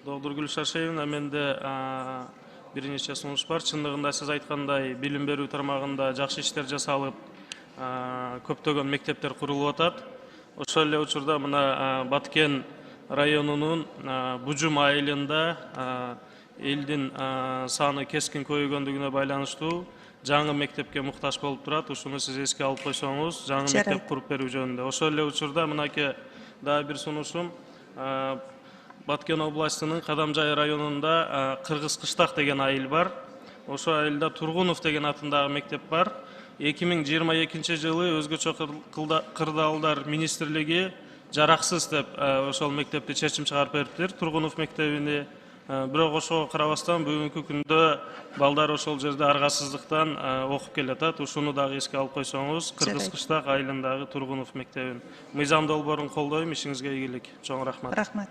Доктор Гүлшар Шаевна, менде бир нече сунуш бар. Чындыгында сиз айткандай билим берүү тармагында жакшы иштер жасалып, көптөгөн мектептер курулуп атат. Ошол эле учурда мына Баткен районунун Бужум айылында элдин саны кескин көбөйгөндүгүнө байланыштуу жаңы мектепке муктаж болуп турат. Ушуну сиз эске алып койсоңуз, жаңы мектеп куруп берүү жөнүндө. Ошол эле учурда мынакей дагы бир сунушум, Баткен областынын Кадамжай районунда Кыргыз Кыштак деген айыл бар. Ошол айылда Тургунов деген атындагы мектеп бар. 2022 жылы өзгөчө кырдаалдар министрлиги жараксыз деп ошол мектепти чечим чыгарып бериптир, Тургунов мектебини. Бирок ошого карабастан бүгүнкү күндө балдар ошол жерде аргасыздыктан окуп келатат. Ушуну дагы эске алып койсоңуз, Кыргыз Кыштак айылындагы Тургунов мектебин. Мыйзам долбоорун колдойм, ишиңизге ийгилик. Чоң рахмат. Рахмат.